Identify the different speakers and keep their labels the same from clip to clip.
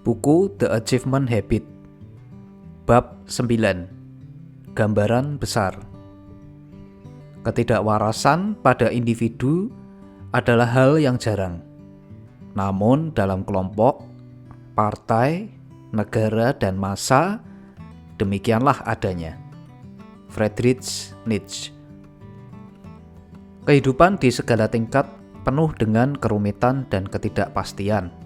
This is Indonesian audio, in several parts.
Speaker 1: Buku The Achievement Habit. Bab 9. Gambaran besar. Ketidakwarasan pada individu adalah hal yang jarang. Namun dalam kelompok, partai, negara, dan massa, demikianlah adanya. Friedrich Nietzsche. Kehidupan di segala tingkat penuh dengan kerumitan dan ketidakpastian.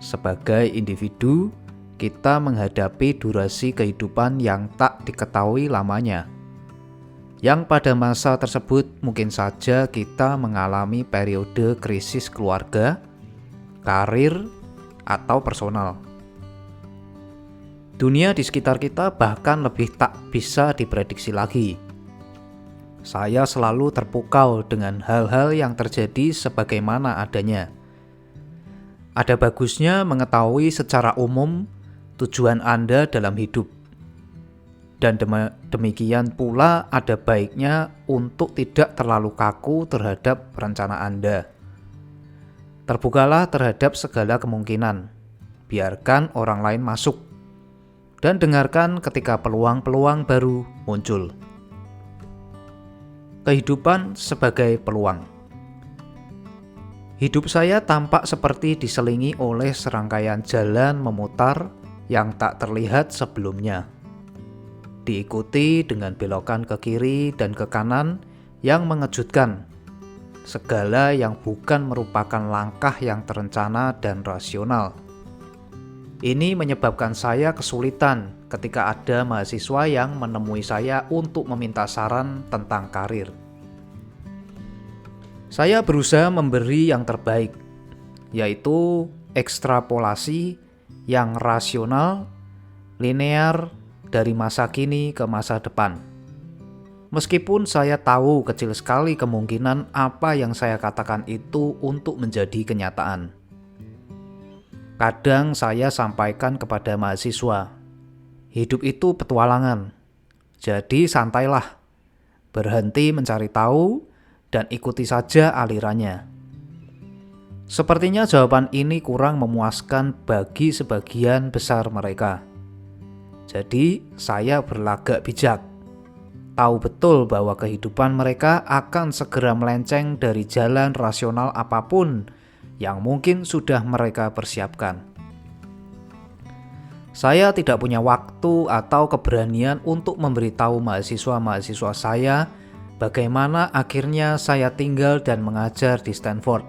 Speaker 1: Sebagai individu, kita menghadapi durasi kehidupan yang tak diketahui lamanya. Yang pada masa tersebut mungkin saja kita mengalami periode krisis keluarga, karir, atau personal. Dunia di sekitar kita bahkan lebih tak bisa diprediksi lagi. Saya selalu terpukau dengan hal-hal yang terjadi sebagaimana adanya. Ada bagusnya mengetahui secara umum tujuan Anda dalam hidup. Dan demikian pula ada baiknya untuk tidak terlalu kaku terhadap rencana Anda. Terbukalah terhadap segala kemungkinan. Biarkan orang lain masuk. Dan dengarkan ketika peluang-peluang baru muncul. Kehidupan sebagai peluang. Hidup saya tampak seperti diselingi oleh serangkaian jalan memutar yang tak terlihat sebelumnya. Diikuti dengan belokan ke kiri dan ke kanan yang mengejutkan. Segala yang bukan merupakan langkah yang terencana dan rasional. Ini menyebabkan saya kesulitan ketika ada mahasiswa yang menemui saya untuk meminta saran tentang karir. Saya berusaha memberi yang terbaik, yaitu ekstrapolasi yang rasional, linear dari masa kini ke masa depan. Meskipun saya tahu kecil sekali kemungkinan apa yang saya katakan itu untuk menjadi kenyataan. Kadang saya sampaikan kepada mahasiswa, hidup itu petualangan, jadi santailah, berhenti mencari tahu, dan ikuti saja alirannya. Sepertinya jawaban ini kurang memuaskan bagi sebagian besar mereka. Jadi saya berlagak bijak. Tahu betul bahwa kehidupan mereka akan segera melenceng dari jalan rasional apapun yang mungkin sudah mereka persiapkan. Saya tidak punya waktu atau keberanian untuk memberitahu mahasiswa-mahasiswa saya bagaimana akhirnya saya tinggal dan mengajar di Stanford.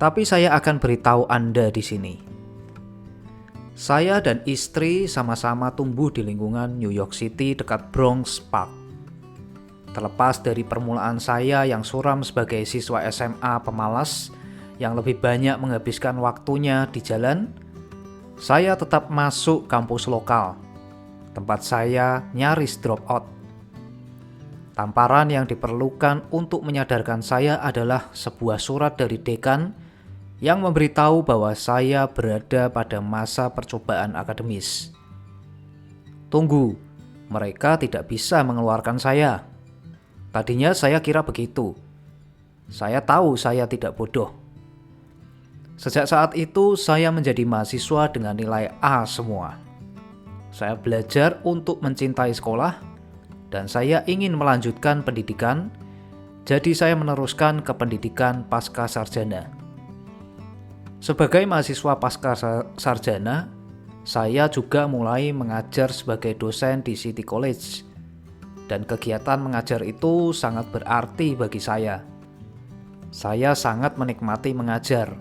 Speaker 1: Tapi saya akan beritahu Anda di sini. Saya dan istri sama-sama tumbuh di lingkungan New York City dekat Bronx Park. Terlepas dari permulaan saya yang suram sebagai siswa SMA pemalas yang lebih banyak menghabiskan waktunya di jalan, saya tetap masuk kampus lokal. Tempat saya nyaris drop out. Tamparan yang diperlukan untuk menyadarkan saya adalah sebuah surat dari dekan yang memberitahu bahwa saya berada pada masa percobaan akademis. Tunggu, mereka tidak bisa mengeluarkan saya. Tadinya saya kira begitu. Saya tahu saya tidak bodoh. Sejak saat itu saya menjadi mahasiswa dengan nilai A semua. Saya belajar untuk mencintai sekolah, dan saya ingin melanjutkan pendidikan, jadi saya meneruskan ke pendidikan pasca sarjana. Sebagai mahasiswa pasca sarjana, saya juga mulai mengajar sebagai dosen di City College, dan kegiatan mengajar itu sangat berarti bagi saya. Saya sangat menikmati mengajar.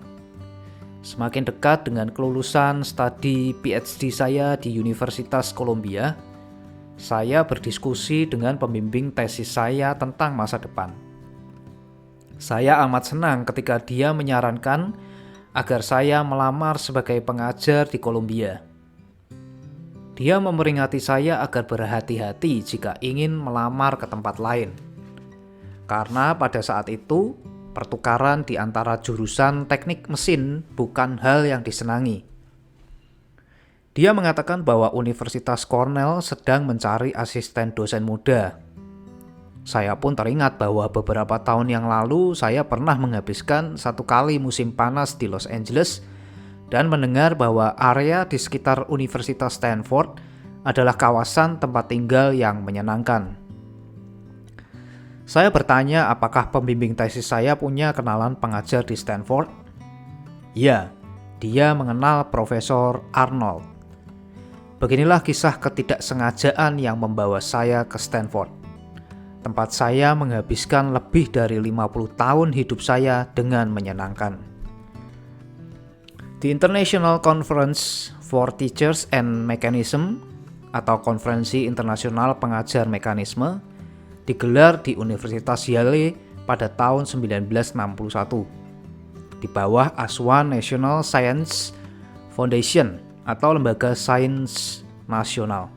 Speaker 1: Semakin dekat dengan kelulusan studi PhD saya di Universitas Columbia, saya berdiskusi dengan pembimbing tesis saya tentang masa depan. Saya amat senang ketika dia menyarankan agar saya melamar sebagai pengajar di Columbia. Dia memeringati saya agar berhati-hati jika ingin melamar ke tempat lain. Karena pada saat itu, pertukaran di antara jurusan teknik mesin bukan hal yang disenangi. Dia mengatakan bahwa Universitas Cornell sedang mencari asisten dosen muda. Saya pun teringat bahwa beberapa tahun yang lalu saya pernah menghabiskan 1 kali musim panas di Los Angeles dan mendengar bahwa area di sekitar Universitas Stanford adalah kawasan tempat tinggal yang menyenangkan. Saya bertanya apakah pembimbing tesis saya punya kenalan pengajar di Stanford. Ya, dia mengenal Profesor Arnold. Beginilah kisah ketidaksengajaan yang membawa saya ke Stanford. Tempat saya menghabiskan lebih dari 50 tahun hidup saya dengan menyenangkan. The International Conference for Teachers and Mechanism atau Konferensi Internasional Pengajar Mekanisme digelar di Universitas Yale pada tahun 1961 di bawah asuhan National Science Foundation atau Lembaga Sains Nasional.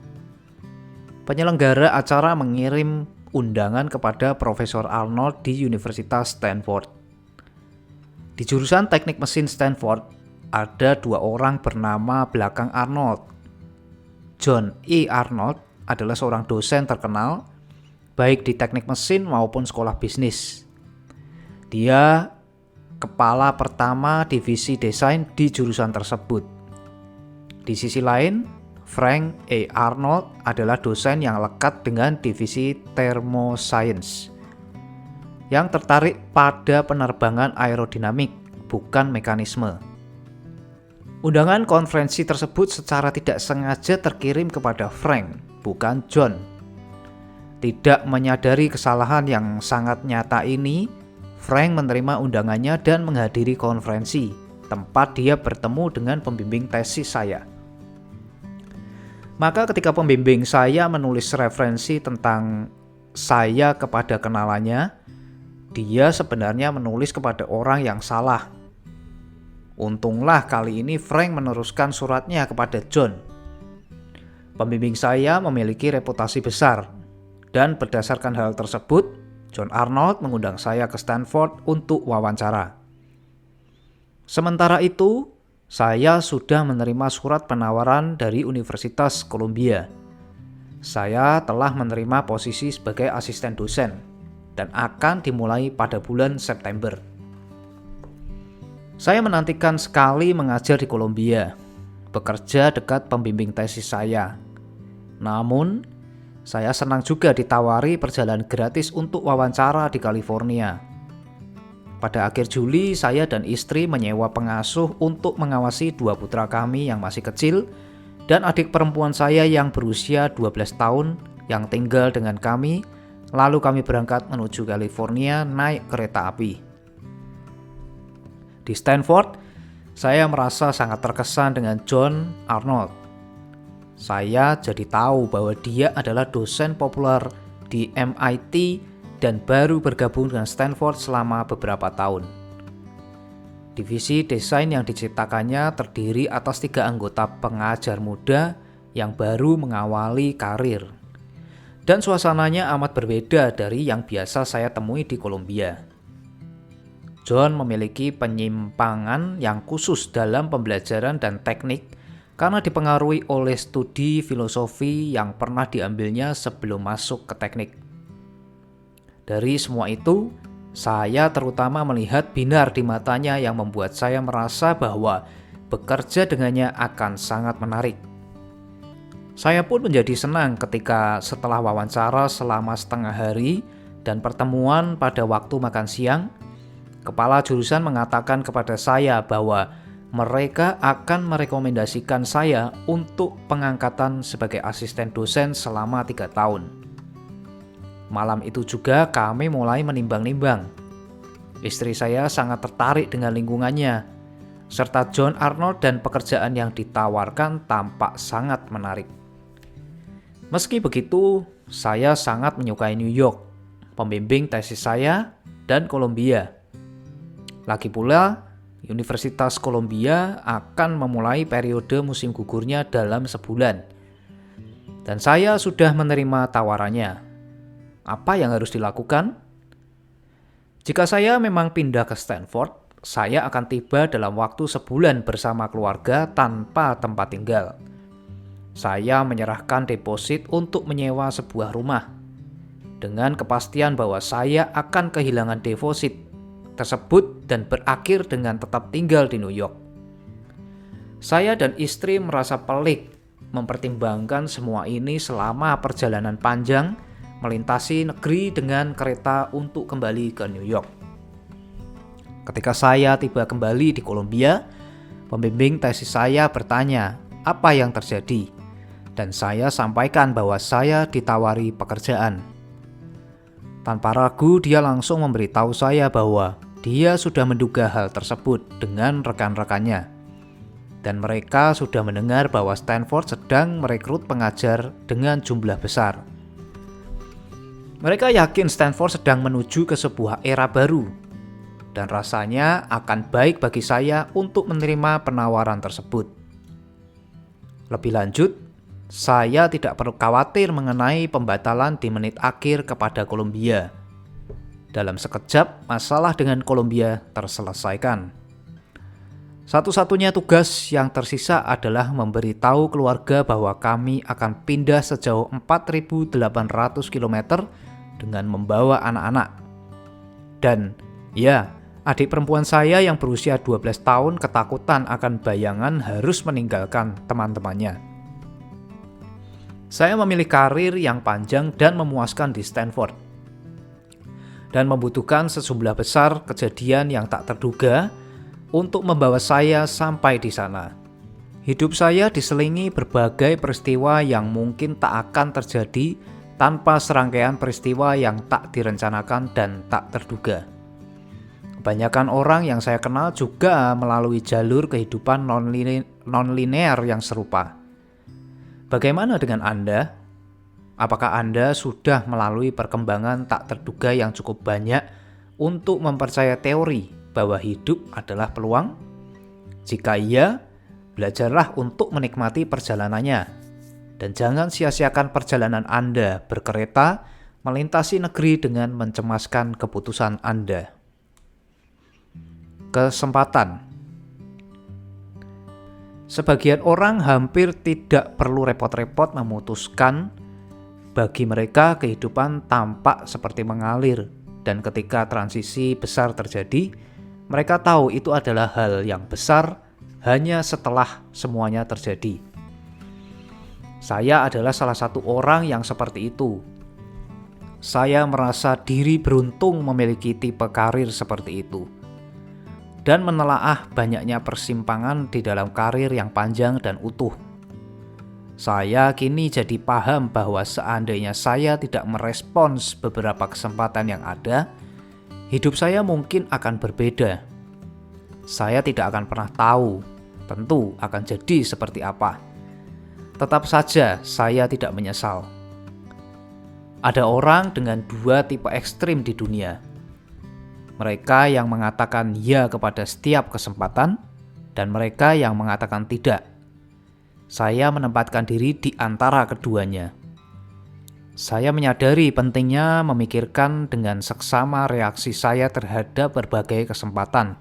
Speaker 1: Penyelenggara acara mengirim undangan kepada Profesor Arnold di Universitas Stanford. Di jurusan Teknik Mesin Stanford, ada 2 orang bernama belakang Arnold. John E. Arnold adalah seorang dosen terkenal, baik di teknik mesin maupun sekolah bisnis. Dia kepala pertama divisi desain di jurusan tersebut. Di sisi lain, Frank E. Arnold adalah dosen yang lekat dengan divisi thermoscience, yang tertarik pada penerbangan aerodinamik, bukan mekanisme. Undangan konferensi tersebut secara tidak sengaja terkirim kepada Frank, bukan John. Tidak menyadari kesalahan yang sangat nyata ini, Frank menerima undangannya dan menghadiri konferensi, tempat dia bertemu dengan pembimbing tesis saya. Maka ketika pembimbing saya menulis referensi tentang saya kepada kenalannya, dia sebenarnya menulis kepada orang yang salah. Untunglah kali ini Frank meneruskan suratnya kepada John. Pembimbing saya memiliki reputasi besar, dan berdasarkan hal tersebut, John Arnold mengundang saya ke Stanford untuk wawancara. Sementara itu, saya sudah menerima surat penawaran dari Universitas Columbia. Saya telah menerima posisi sebagai asisten dosen dan akan dimulai pada bulan September. Saya menantikan sekali mengajar di Columbia, bekerja dekat pembimbing tesis saya. Namun, saya senang juga ditawari perjalanan gratis untuk wawancara di California. Pada akhir Juli, saya dan istri menyewa pengasuh untuk mengawasi 2 putra kami yang masih kecil dan adik perempuan saya yang berusia 12 tahun yang tinggal dengan kami, lalu kami berangkat menuju California naik kereta api. Di Stanford, saya merasa sangat terkesan dengan John Arnold. Saya jadi tahu bahwa dia adalah dosen populer di MIT dan baru bergabung dengan Stanford selama beberapa tahun. Divisi desain yang diciptakannya terdiri atas 3 anggota pengajar muda yang baru mengawali karir. Dan suasananya amat berbeda dari yang biasa saya temui di Columbia. John memiliki penyimpangan yang khusus dalam pembelajaran dan teknik karena dipengaruhi oleh studi filosofi yang pernah diambilnya sebelum masuk ke teknik. Dari semua itu, saya terutama melihat binar di matanya yang membuat saya merasa bahwa bekerja dengannya akan sangat menarik. Saya pun menjadi senang ketika setelah wawancara selama setengah hari dan pertemuan pada waktu makan siang, kepala jurusan mengatakan kepada saya bahwa mereka akan merekomendasikan saya untuk pengangkatan sebagai asisten dosen selama 3 tahun. Malam itu juga kami mulai menimbang-nimbang. Istri saya sangat tertarik dengan lingkungannya, serta John Arnold dan pekerjaan yang ditawarkan tampak sangat menarik. Meski begitu, saya sangat menyukai New York, pembimbing tesis saya, dan Columbia. Lagi pula, Universitas Columbia akan memulai periode musim gugurnya dalam sebulan. Dan saya sudah menerima tawarannya. Apa yang harus dilakukan? Jika saya memang pindah ke Stanford, saya akan tiba dalam waktu sebulan bersama keluarga tanpa tempat tinggal. Saya menyerahkan deposit untuk menyewa sebuah rumah, dengan kepastian bahwa saya akan kehilangan deposit tersebut dan berakhir dengan tetap tinggal di New York. Saya dan istri merasa pelik mempertimbangkan semua ini selama perjalanan panjang melintasi negeri dengan kereta untuk kembali ke New York. Ketika saya tiba kembali di Kolombia, pembimbing tesis saya bertanya apa yang terjadi, dan saya sampaikan bahwa saya ditawari pekerjaan. Tanpa ragu, dia langsung memberitahu saya bahwa dia sudah menduga hal tersebut dengan rekan-rekannya, dan mereka sudah mendengar bahwa Stanford sedang merekrut pengajar dengan jumlah besar. Mereka yakin Stanford sedang menuju ke sebuah era baru, dan rasanya akan baik bagi saya untuk menerima penawaran tersebut. Lebih lanjut, saya tidak perlu khawatir mengenai pembatalan di menit akhir kepada Kolombia. Dalam sekejap, masalah dengan Kolombia terselesaikan. Satu-satunya tugas yang tersisa adalah memberitahu keluarga bahwa kami akan pindah sejauh 4.800 km dengan membawa anak-anak. Dan ya, adik perempuan saya yang berusia 12 tahun ketakutan akan bayangan harus meninggalkan teman-temannya. Saya memilih karir yang panjang dan memuaskan di Stanford, dan membutuhkan sejumlah besar kejadian yang tak terduga untuk membawa saya sampai di sana. Hidup saya diselingi berbagai peristiwa yang mungkin tak akan terjadi tanpa serangkaian peristiwa yang tak direncanakan dan tak terduga. Kebanyakan orang yang saya kenal juga melalui jalur kehidupan non-linear yang serupa. Bagaimana dengan Anda? Apakah Anda sudah melalui perkembangan tak terduga yang cukup banyak untuk mempercayai teori bahwa hidup adalah peluang? Jika iya, belajarlah untuk menikmati perjalanannya. Dan jangan sia-siakan perjalanan Anda berkereta melintasi negeri dengan mencemaskan keputusan Anda. Kesempatan. Sebagian orang hampir tidak perlu repot-repot memutuskan. Bagi mereka kehidupan tampak seperti mengalir, dan ketika transisi besar terjadi, mereka tahu itu adalah hal yang besar hanya setelah semuanya terjadi. Saya adalah salah satu orang yang seperti itu. Saya merasa diri beruntung memiliki tipe karir seperti itu, dan menelaah banyaknya persimpangan di dalam karir yang panjang dan utuh. Saya kini jadi paham bahwa seandainya saya tidak merespons beberapa kesempatan yang ada, hidup saya mungkin akan berbeda. Saya tidak akan pernah tahu, tentu akan jadi seperti apa. Tetap saja saya tidak menyesal. Ada orang dengan dua tipe ekstrim di dunia. Mereka yang mengatakan ya kepada setiap kesempatan, dan mereka yang mengatakan tidak. Saya menempatkan diri di antara keduanya. Saya menyadari pentingnya memikirkan dengan seksama reaksi saya terhadap berbagai kesempatan.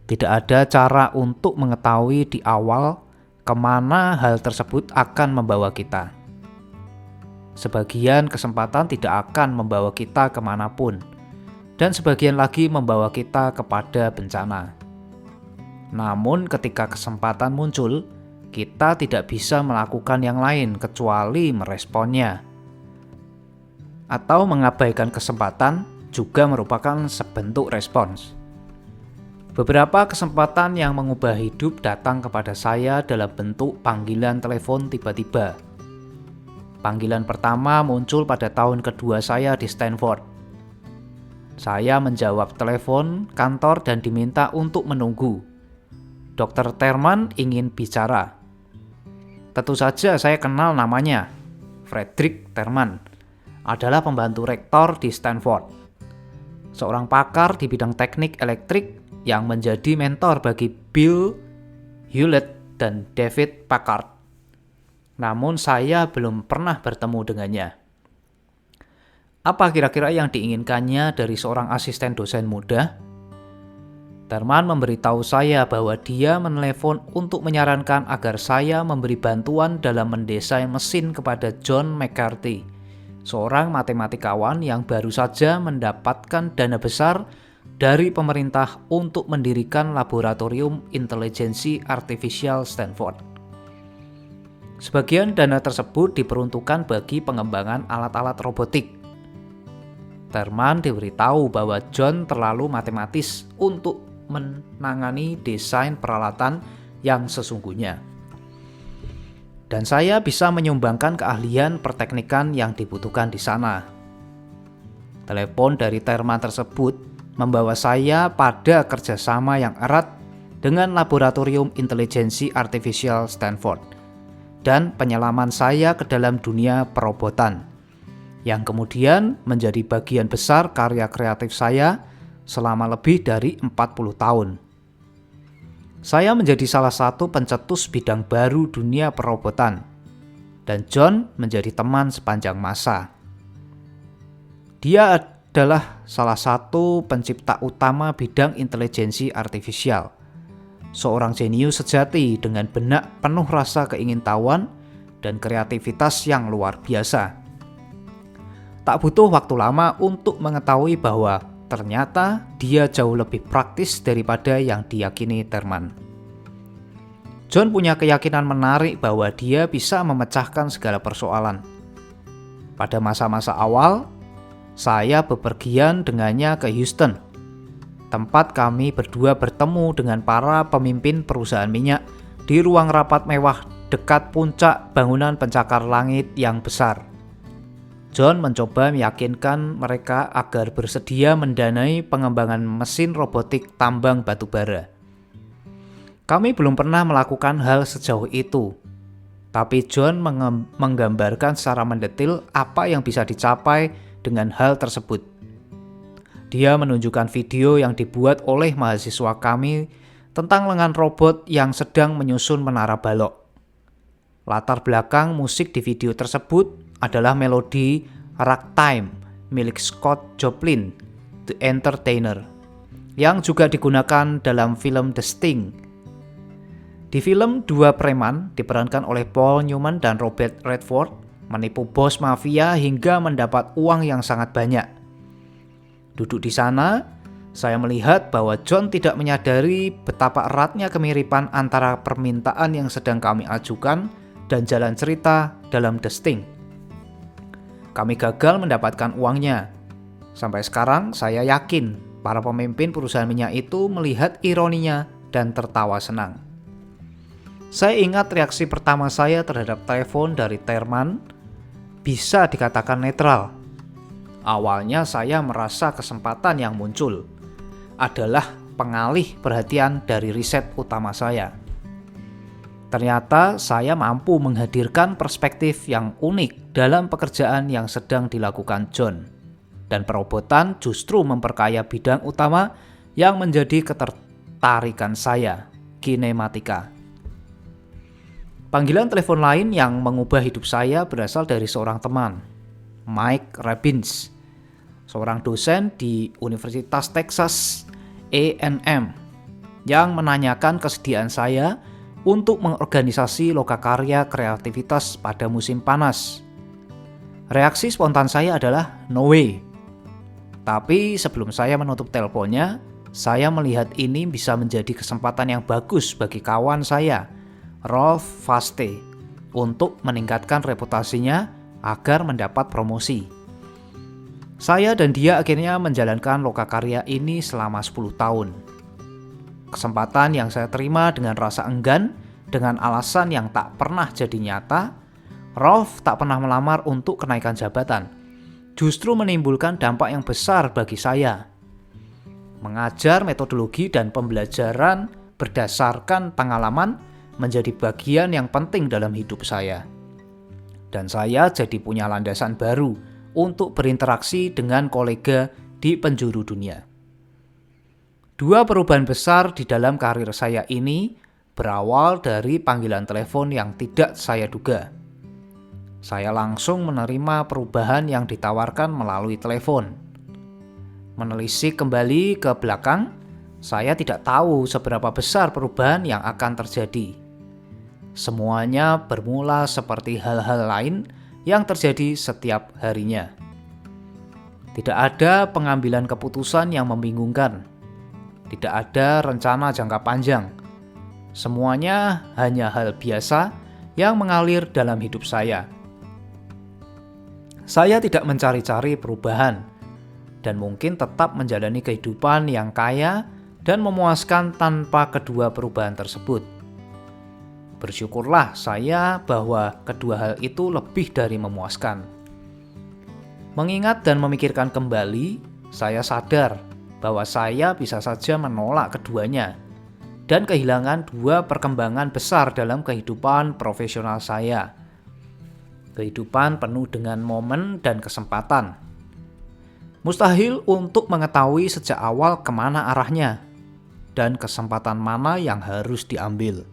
Speaker 1: Tidak ada cara untuk mengetahui di awal kemana hal tersebut akan membawa kita. Sebagian kesempatan tidak akan membawa kita kemanapun, dan sebagian lagi membawa kita kepada bencana. Namun ketika kesempatan muncul, kita tidak bisa melakukan yang lain kecuali meresponnya. Atau mengabaikan kesempatan juga merupakan sebentuk respons. Beberapa kesempatan yang mengubah hidup datang kepada saya dalam bentuk panggilan telepon tiba-tiba. Panggilan pertama muncul pada tahun kedua saya di Stanford. Saya menjawab telepon kantor dan diminta untuk menunggu. Dr. Terman ingin bicara. Tentu saja saya kenal namanya. Frederick Terman adalah pembantu rektor di Stanford, seorang pakar di bidang teknik elektrik yang menjadi mentor bagi Bill Hewlett dan David Packard. Namun saya belum pernah bertemu dengannya. Apa kira-kira yang diinginkannya dari seorang asisten dosen muda? Terman memberitahu saya bahwa dia menelepon untuk menyarankan agar saya memberi bantuan dalam mendesain mesin kepada John McCarthy, seorang matematikawan yang baru saja mendapatkan dana besar dari pemerintah untuk mendirikan laboratorium intelijensi artifisial Stanford. Sebagian dana tersebut diperuntukkan bagi pengembangan alat-alat robotik. Thurman diberitahu bahwa John terlalu matematis untuk menangani desain peralatan yang sesungguhnya. Dan saya bisa menyumbangkan keahlian perteknikan yang dibutuhkan di sana. Telepon dari Thurman tersebut membawa saya pada kerjasama yang erat dengan Laboratorium Intelijensi Artifisial Stanford dan penyelaman saya ke dalam dunia perobotan, yang kemudian menjadi bagian besar karya kreatif saya selama lebih dari 40 tahun. Saya menjadi salah satu pencetus bidang baru dunia perobotan, dan John menjadi teman sepanjang masa. Dia adalah salah satu pencipta utama bidang intelijensi artifisial, seorang jenius sejati dengan benak penuh rasa keingintahuan dan kreativitas yang luar biasa. Tak butuh waktu lama untuk mengetahui bahwa ternyata dia jauh lebih praktis daripada yang diyakini Thurman. John punya keyakinan menarik bahwa dia bisa memecahkan segala persoalan. Pada masa-masa awal, saya bepergian dengannya ke Houston, tempat kami berdua bertemu dengan para pemimpin perusahaan minyak di ruang rapat mewah dekat puncak bangunan pencakar langit yang besar. John mencoba meyakinkan mereka agar bersedia mendanai pengembangan mesin robotik tambang batu bara. Kami belum pernah melakukan hal sejauh itu, tapi John menggambarkan secara mendetil apa yang bisa dicapai dengan hal tersebut. Dia menunjukkan video yang dibuat oleh mahasiswa kami tentang lengan robot yang sedang menyusun menara balok. Latar belakang musik di video tersebut adalah melodi ragtime milik Scott Joplin, The Entertainer, yang juga digunakan dalam film The Sting. Di film, dua preman diperankan oleh Paul Newman dan Robert Redford menipu bos mafia hingga mendapat uang yang sangat banyak. Duduk di sana, saya melihat bahwa John tidak menyadari betapa eratnya kemiripan antara permintaan yang sedang kami ajukan dan jalan cerita dalam The Sting. Kami gagal mendapatkan uangnya. Sampai sekarang saya yakin para pemimpin perusahaan minyak itu melihat ironinya dan tertawa senang. Saya ingat reaksi pertama saya terhadap telepon dari Thurman bisa dikatakan netral. Awalnya saya merasa kesempatan yang muncul adalah pengalih perhatian dari riset utama saya. Ternyata saya mampu menghadirkan perspektif yang unik dalam pekerjaan yang sedang dilakukan John, dan perobotan justru memperkaya bidang utama yang menjadi ketertarikan saya, kinematika. Panggilan telepon lain yang mengubah hidup saya berasal dari seorang teman, Mike Robbins, seorang dosen di Universitas Texas A&M, yang menanyakan kesediaan saya untuk mengorganisasi lokakarya kreativitas pada musim panas. Reaksi spontan saya adalah no way. Tapi sebelum saya menutup teleponnya, saya melihat ini bisa menjadi kesempatan yang bagus bagi kawan saya, Rolf Faste, untuk meningkatkan reputasinya agar mendapat promosi. Saya dan dia akhirnya menjalankan lokakarya ini selama 10 tahun. Kesempatan yang saya terima dengan rasa enggan, dengan alasan yang tak pernah jadi nyata. Rolf tak pernah melamar untuk kenaikan jabatan, justru menimbulkan dampak yang besar bagi saya. Mengajar metodologi dan pembelajaran berdasarkan pengalaman menjadi bagian yang penting dalam hidup saya. Dan saya jadi punya landasan baru untuk berinteraksi dengan kolega di penjuru dunia. Dua perubahan besar di dalam karir saya ini berawal dari panggilan telepon yang tidak saya duga. Saya langsung menerima perubahan yang ditawarkan melalui telepon. Menelisik kembali ke belakang, saya tidak tahu seberapa besar perubahan yang akan terjadi. Semuanya bermula seperti hal-hal lain yang terjadi setiap harinya. Tidak ada pengambilan keputusan yang membingungkan. Tidak ada rencana jangka panjang. Semuanya hanya hal biasa yang mengalir dalam hidup saya. Saya tidak mencari-cari perubahan dan mungkin tetap menjalani kehidupan yang kaya dan memuaskan tanpa kedua perubahan tersebut. Bersyukurlah saya bahwa kedua hal itu lebih dari memuaskan. Mengingat dan memikirkan kembali, saya sadar bahwa saya bisa saja menolak keduanya dan kehilangan dua perkembangan besar dalam kehidupan profesional saya. Kehidupan penuh dengan momen dan kesempatan. Mustahil untuk mengetahui sejak awal kemana arahnya dan kesempatan mana yang harus diambil.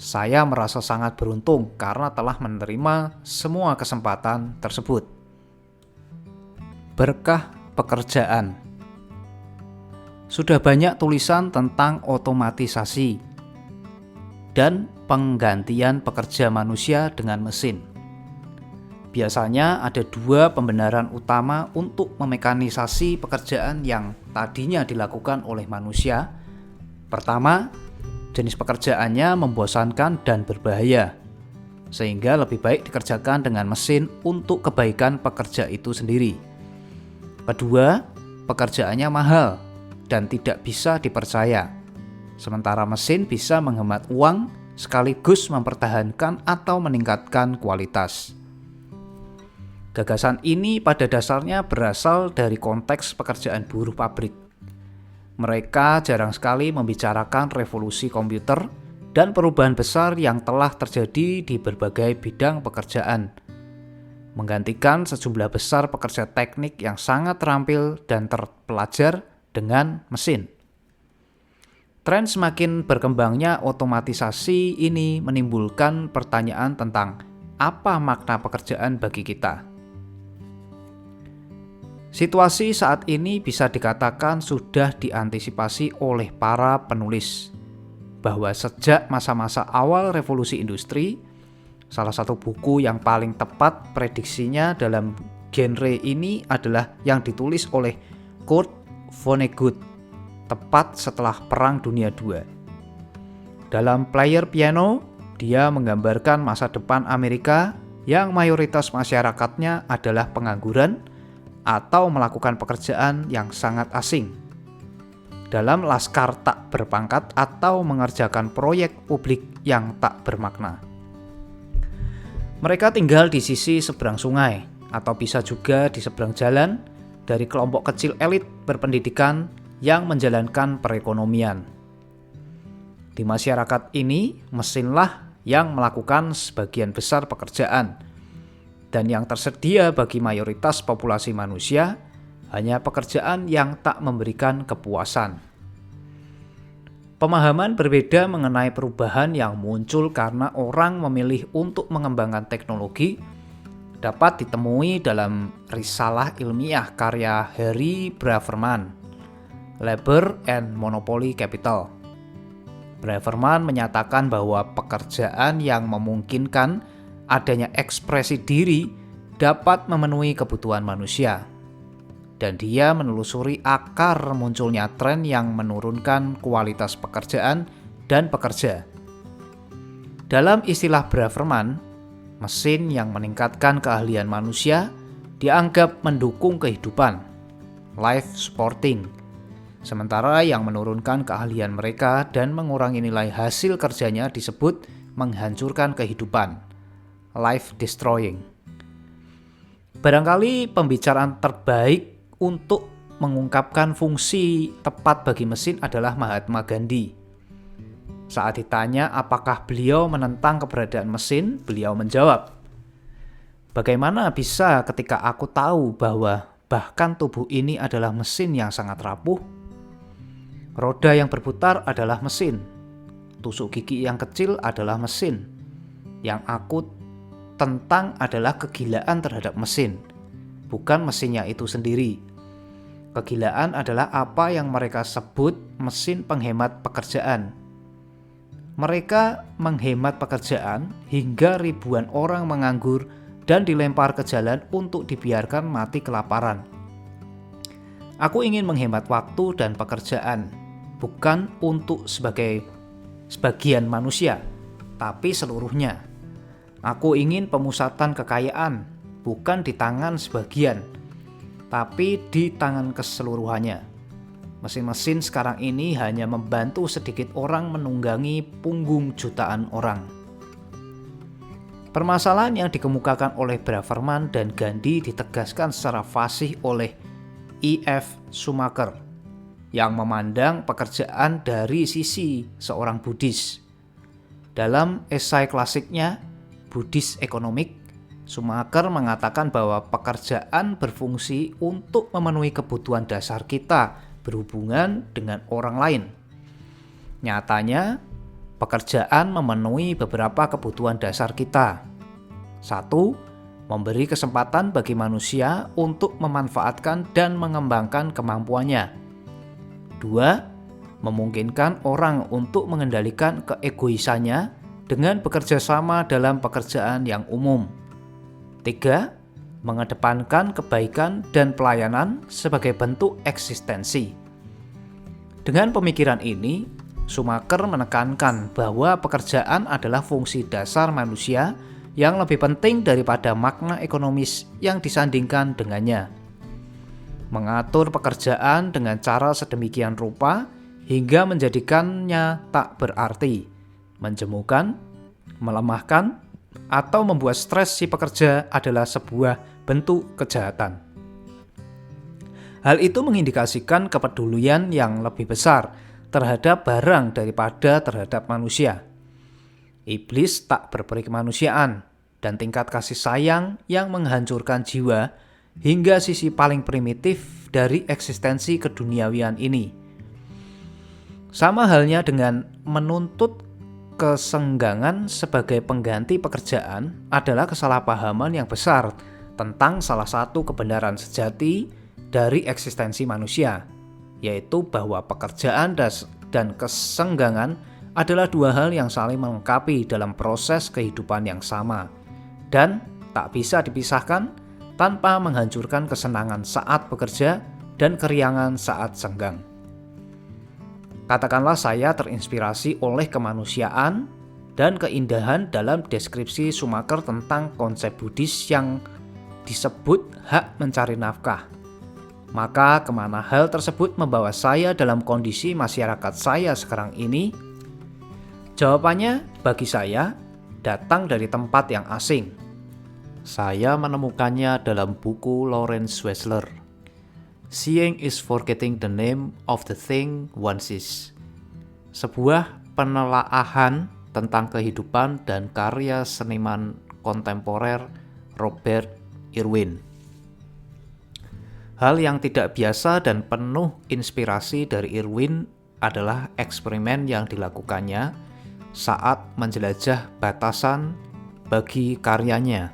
Speaker 1: Saya merasa sangat beruntung karena telah menerima semua kesempatan tersebut. Berkah pekerjaan. Sudah banyak tulisan tentang otomatisasi dan penggantian pekerja manusia dengan mesin. Biasanya ada dua pembenaran utama untuk memekanisasi pekerjaan yang tadinya dilakukan oleh manusia. Pertama, jenis pekerjaannya membosankan dan berbahaya, sehingga lebih baik dikerjakan dengan mesin untuk kebaikan pekerja itu sendiri. Kedua, pekerjaannya mahal dan tidak bisa dipercaya, sementara mesin bisa menghemat uang sekaligus mempertahankan atau meningkatkan kualitas. Gagasan ini pada dasarnya berasal dari konteks pekerjaan buruh pabrik. Mereka jarang sekali membicarakan revolusi komputer dan perubahan besar yang telah terjadi di berbagai bidang pekerjaan, menggantikan sejumlah besar pekerja teknik yang sangat terampil dan terpelajar dengan mesin. Tren semakin berkembangnya otomatisasi ini menimbulkan pertanyaan tentang apa makna pekerjaan bagi kita. Situasi saat ini bisa dikatakan sudah diantisipasi oleh para penulis, bahwa sejak masa-masa awal revolusi industri, salah satu buku yang paling tepat prediksinya dalam genre ini adalah yang ditulis oleh Kurt Vonnegut, tepat setelah Perang Dunia II. Dalam Player Piano, dia menggambarkan masa depan Amerika yang mayoritas masyarakatnya adalah pengangguran atau melakukan pekerjaan yang sangat asing dalam laskar tak berpangkat atau mengerjakan proyek publik yang tak bermakna. Mereka tinggal di sisi seberang sungai atau bisa juga di seberang jalan dari kelompok kecil elit berpendidikan yang menjalankan perekonomian. Di masyarakat ini, mesinlah yang melakukan sebagian besar pekerjaan, dan yang tersedia bagi mayoritas populasi manusia hanya pekerjaan yang tak memberikan kepuasan. Pemahaman berbeda mengenai perubahan yang muncul karena orang memilih untuk mengembangkan teknologi dapat ditemui dalam risalah ilmiah karya Harry Braverman, Labor and Monopoly Capital. Braverman menyatakan bahwa pekerjaan yang memungkinkan adanya ekspresi diri dapat memenuhi kebutuhan manusia. Dan dia menelusuri akar munculnya tren yang menurunkan kualitas pekerjaan dan pekerja. Dalam istilah Braverman, mesin yang meningkatkan keahlian manusia dianggap mendukung kehidupan, life supporting, sementara yang menurunkan keahlian mereka dan mengurangi nilai hasil kerjanya disebut menghancurkan kehidupan, life destroying. Barangkali pembicaraan terbaik untuk mengungkapkan fungsi tepat bagi mesin adalah Mahatma Gandhi. Saat ditanya apakah beliau menentang keberadaan mesin, beliau menjawab, "Bagaimana bisa ketika aku tahu bahwa bahkan tubuh ini adalah mesin yang sangat rapuh? Roda yang berputar adalah mesin, tusuk gigi yang kecil adalah mesin. Yang aku tentang adalah kegilaan terhadap mesin, bukan mesinnya itu sendiri. Kegilaan adalah apa yang mereka sebut mesin penghemat pekerjaan. Mereka menghemat pekerjaan hingga ribuan orang menganggur dan dilempar ke jalan untuk dibiarkan mati kelaparan. Aku ingin menghemat waktu dan pekerjaan, bukan untuk sebagian manusia, tapi seluruhnya. Aku ingin pemusatan kekayaan, bukan di tangan sebagian, tapi di tangan keseluruhannya. Mesin-mesin sekarang ini hanya membantu sedikit orang menunggangi punggung jutaan orang. Permasalahan yang dikemukakan oleh Braverman dan Gandhi ditegaskan secara fasih oleh E.F. Schumacher yang memandang pekerjaan dari sisi seorang Buddhis. Dalam esai klasiknya Buddhist Economic, Schumacher mengatakan bahwa pekerjaan berfungsi untuk memenuhi kebutuhan dasar kita berhubungan dengan orang lain. Nyatanya, pekerjaan memenuhi beberapa kebutuhan dasar kita. 1. Memberi kesempatan bagi manusia untuk memanfaatkan dan mengembangkan kemampuannya. 2. Memungkinkan orang untuk mengendalikan keegoisannya dengan bekerja sama dalam pekerjaan yang umum. 3. Mengedepankan kebaikan dan pelayanan sebagai bentuk eksistensi. Dengan pemikiran ini, Schumacher menekankan bahwa pekerjaan adalah fungsi dasar manusia yang lebih penting daripada makna ekonomis yang disandingkan dengannya. Mengatur pekerjaan dengan cara sedemikian rupa hingga menjadikannya tak berarti, menjemukan, melemahkan, atau membuat stres si pekerja adalah sebuah bentuk kejahatan. Hal itu mengindikasikan kepedulian yang lebih besar terhadap barang daripada terhadap manusia. Iblis tak berperi kemanusiaan dan tingkat kasih sayang yang menghancurkan jiwa hingga sisi paling primitif dari eksistensi keduniawian ini. Sama halnya dengan menuntut kesenggangan sebagai pengganti pekerjaan adalah kesalahpahaman yang besar tentang salah satu kebenaran sejati dari eksistensi manusia, yaitu bahwa pekerjaan dan kesenggangan adalah dua hal yang saling melengkapi dalam proses kehidupan yang sama dan tak bisa dipisahkan tanpa menghancurkan kesenangan saat bekerja dan keriangan saat senggang. Katakanlah saya terinspirasi oleh kemanusiaan dan keindahan dalam deskripsi Schumacher tentang konsep Buddhis yang disebut hak mencari nafkah. Maka kemana hal tersebut membawa saya dalam kondisi masyarakat saya sekarang ini? Jawabannya bagi saya datang dari tempat yang asing. Saya menemukannya dalam buku Lawrence Wessler, Seeing is Forgetting the Name of the Thing One Sees. Sebuah penelaahan tentang kehidupan dan karya seniman kontemporer Robert Irwin. Hal yang tidak biasa dan penuh inspirasi dari Irwin adalah eksperimen yang dilakukannya saat menjelajah batasan bagi karyanya.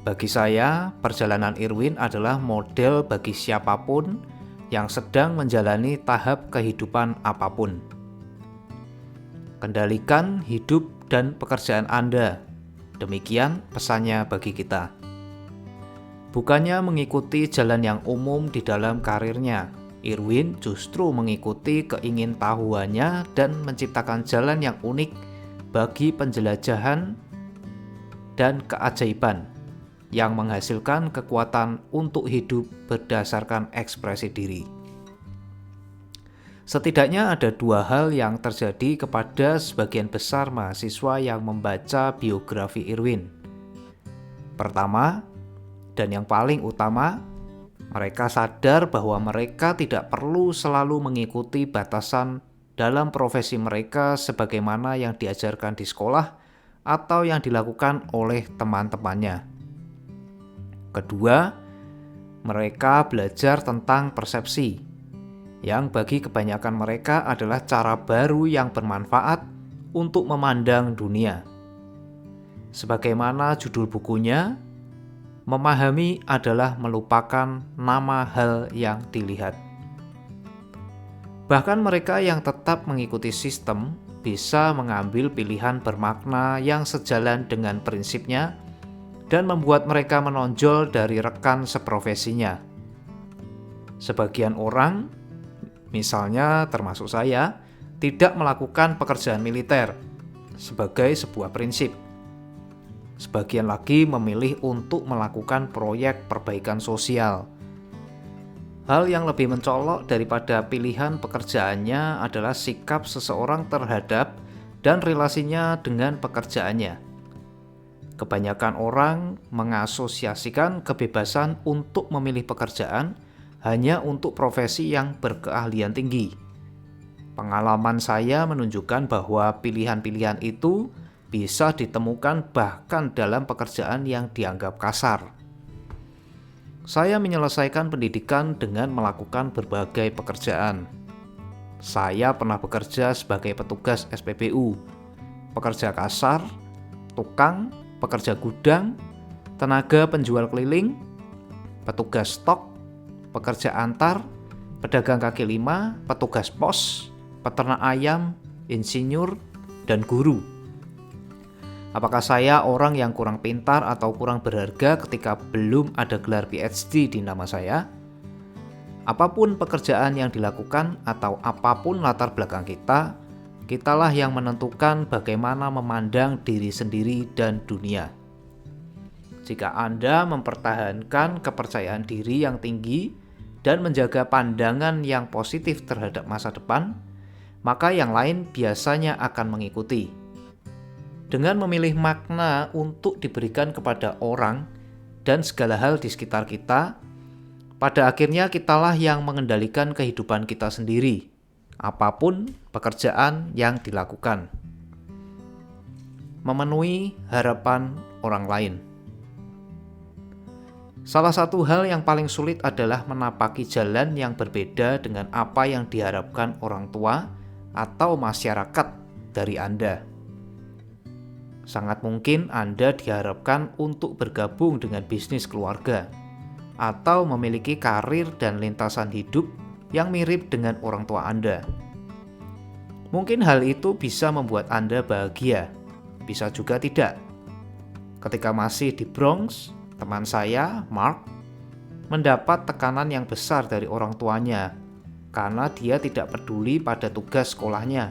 Speaker 1: Bagi saya, perjalanan Irwin adalah model bagi siapapun yang sedang menjalani tahap kehidupan apapun. Kendalikan hidup dan pekerjaan Anda. Demikian pesannya bagi kita. Bukannya mengikuti jalan yang umum di dalam karirnya, Irwin justru mengikuti keingintahuannya dan menciptakan jalan yang unik bagi penjelajahan dan keajaiban yang menghasilkan kekuatan untuk hidup berdasarkan ekspresi diri. Setidaknya ada dua hal yang terjadi kepada sebagian besar mahasiswa yang membaca biografi Irwin. Pertama, dan yang paling utama, mereka sadar bahwa mereka tidak perlu selalu mengikuti batasan dalam profesi mereka sebagaimana yang diajarkan di sekolah atau yang dilakukan oleh teman-temannya. Kedua, mereka belajar tentang persepsi, yang bagi kebanyakan mereka adalah cara baru yang bermanfaat untuk memandang dunia. Sebagaimana judul bukunya, memahami adalah melupakan nama hal yang dilihat. Bahkan mereka yang tetap mengikuti sistem bisa mengambil pilihan bermakna yang sejalan dengan prinsipnya dan membuat mereka menonjol dari rekan seprofesinya. Sebagian orang, misalnya termasuk saya, tidak melakukan pekerjaan militer sebagai sebuah prinsip. Sebagian lagi memilih untuk melakukan proyek perbaikan sosial. Hal yang lebih mencolok daripada pilihan pekerjaannya adalah sikap seseorang terhadap dan relasinya dengan pekerjaannya. Kebanyakan orang mengasosiasikan kebebasan untuk memilih pekerjaan hanya untuk profesi yang berkeahlian tinggi. Pengalaman saya menunjukkan bahwa pilihan-pilihan itu bisa ditemukan bahkan dalam pekerjaan yang dianggap kasar. Saya menyelesaikan pendidikan dengan melakukan berbagai pekerjaan. Saya pernah bekerja sebagai petugas SPBU, pekerja kasar, tukang, pekerja gudang, tenaga penjual keliling, petugas stok, pekerja antar, pedagang kaki lima, petugas pos, peternak ayam, insinyur, dan guru. Apakah saya orang yang kurang pintar atau kurang berharga ketika belum ada gelar PhD di nama saya? Apapun pekerjaan yang dilakukan atau apapun latar belakang kita, kitalah yang menentukan bagaimana memandang diri sendiri dan dunia. Jika Anda mempertahankan kepercayaan diri yang tinggi dan menjaga pandangan yang positif terhadap masa depan, maka yang lain biasanya akan mengikuti. Dengan memilih makna untuk diberikan kepada orang dan segala hal di sekitar kita, pada akhirnya kitalah yang mengendalikan kehidupan kita sendiri, apapun pekerjaan yang dilakukan. Memenuhi harapan orang lain. Salah satu hal yang paling sulit adalah menapaki jalan yang berbeda dengan apa yang diharapkan orang tua atau masyarakat dari Anda. Sangat mungkin Anda diharapkan untuk bergabung dengan bisnis keluarga atau memiliki karir dan lintasan hidup yang mirip dengan orang tua Anda. Mungkin hal itu bisa membuat Anda bahagia, bisa juga tidak. Ketika masih di Bronx, teman saya, Mark, mendapat tekanan yang besar dari orang tuanya karena dia tidak peduli pada tugas sekolahnya.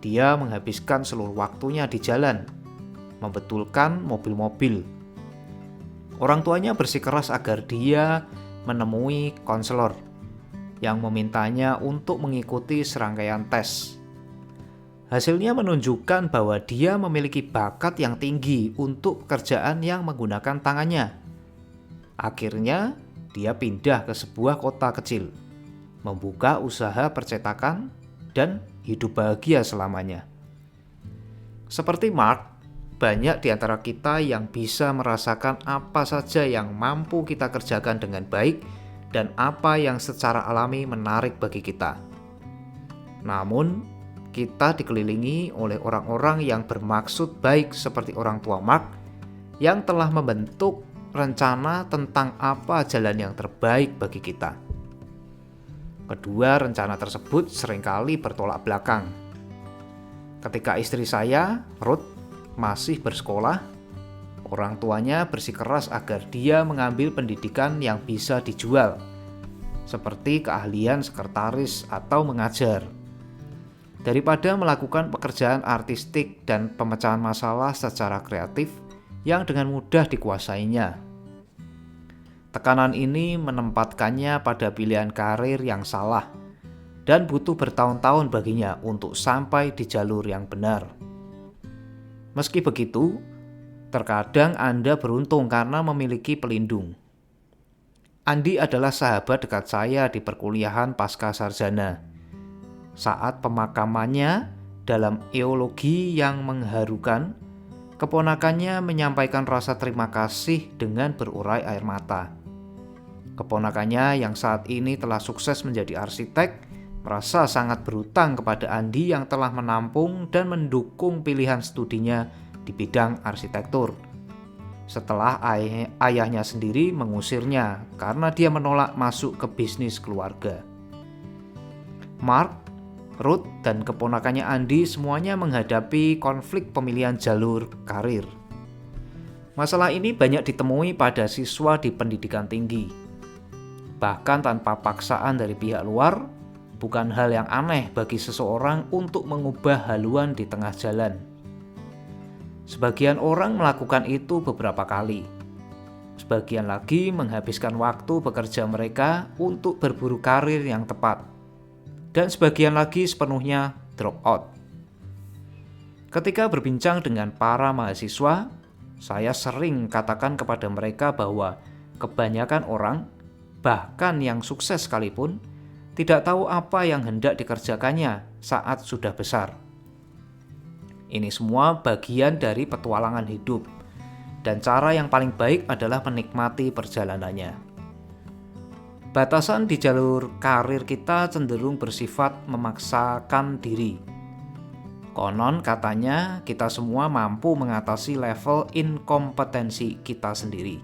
Speaker 1: Dia menghabiskan seluruh waktunya di jalan, membetulkan mobil-mobil. Orang tuanya bersikeras agar dia menemui konselor yang memintanya untuk mengikuti serangkaian tes. Hasilnya menunjukkan bahwa dia memiliki bakat yang tinggi untuk pekerjaan yang menggunakan tangannya. Akhirnya, dia pindah ke sebuah kota kecil, membuka usaha percetakan, dan hidup bahagia selamanya. Seperti Mark, banyak di antara kita yang bisa merasakan apa saja yang mampu kita kerjakan dengan baik dan apa yang secara alami menarik bagi kita. Namun, kita dikelilingi oleh orang-orang yang bermaksud baik seperti orang tua Mark yang telah membentuk rencana tentang apa jalan yang terbaik bagi kita. Kedua rencana tersebut seringkali bertolak belakang. Ketika istri saya, Ruth, masih bersekolah, orang tuanya bersikeras agar dia mengambil pendidikan yang bisa dijual, seperti keahlian sekretaris atau mengajar, daripada melakukan pekerjaan artistik dan pemecahan masalah secara kreatif yang dengan mudah dikuasainya. Tekanan ini menempatkannya pada pilihan karir yang salah dan butuh bertahun-tahun baginya untuk sampai di jalur yang benar. Meski begitu, terkadang Anda beruntung karena memiliki pelindung. Andi adalah sahabat dekat saya di perkuliahan pasca sarjana. Saat pemakamannya dalam eologi yang mengharukan, keponakannya menyampaikan rasa terima kasih dengan berurai air mata. Keponakannya yang saat ini telah sukses menjadi arsitek merasa sangat berhutang kepada Andi yang telah menampung dan mendukung pilihan studinya di bidang arsitektur. Setelah ayahnya sendiri mengusirnya karena dia menolak masuk ke bisnis keluarga. Mark, Ruth, dan keponakannya Andi semuanya menghadapi konflik pemilihan jalur karir. Masalah ini banyak ditemui pada siswa di pendidikan tinggi. bahkan tanpa paksaan dari pihak luar, bukan hal yang aneh bagi seseorang untuk mengubah haluan di tengah jalan. Sebagian orang melakukan itu beberapa kali. Sebagian lagi menghabiskan waktu bekerja mereka untuk berburu karir yang tepat. Dan sebagian lagi sepenuhnya drop out. Ketika berbincang dengan para mahasiswa, saya sering katakan kepada mereka bahwa kebanyakan orang, bahkan yang sukses sekalipun, tidak tahu apa yang hendak dikerjakannya saat sudah besar. Ini semua bagian dari petualangan hidup, dan cara yang paling baik adalah menikmati perjalanannya. Batasan di jalur karir kita cenderung bersifat memaksakan diri. Konon katanya kita semua mampu mengatasi level inkompetensi kita sendiri.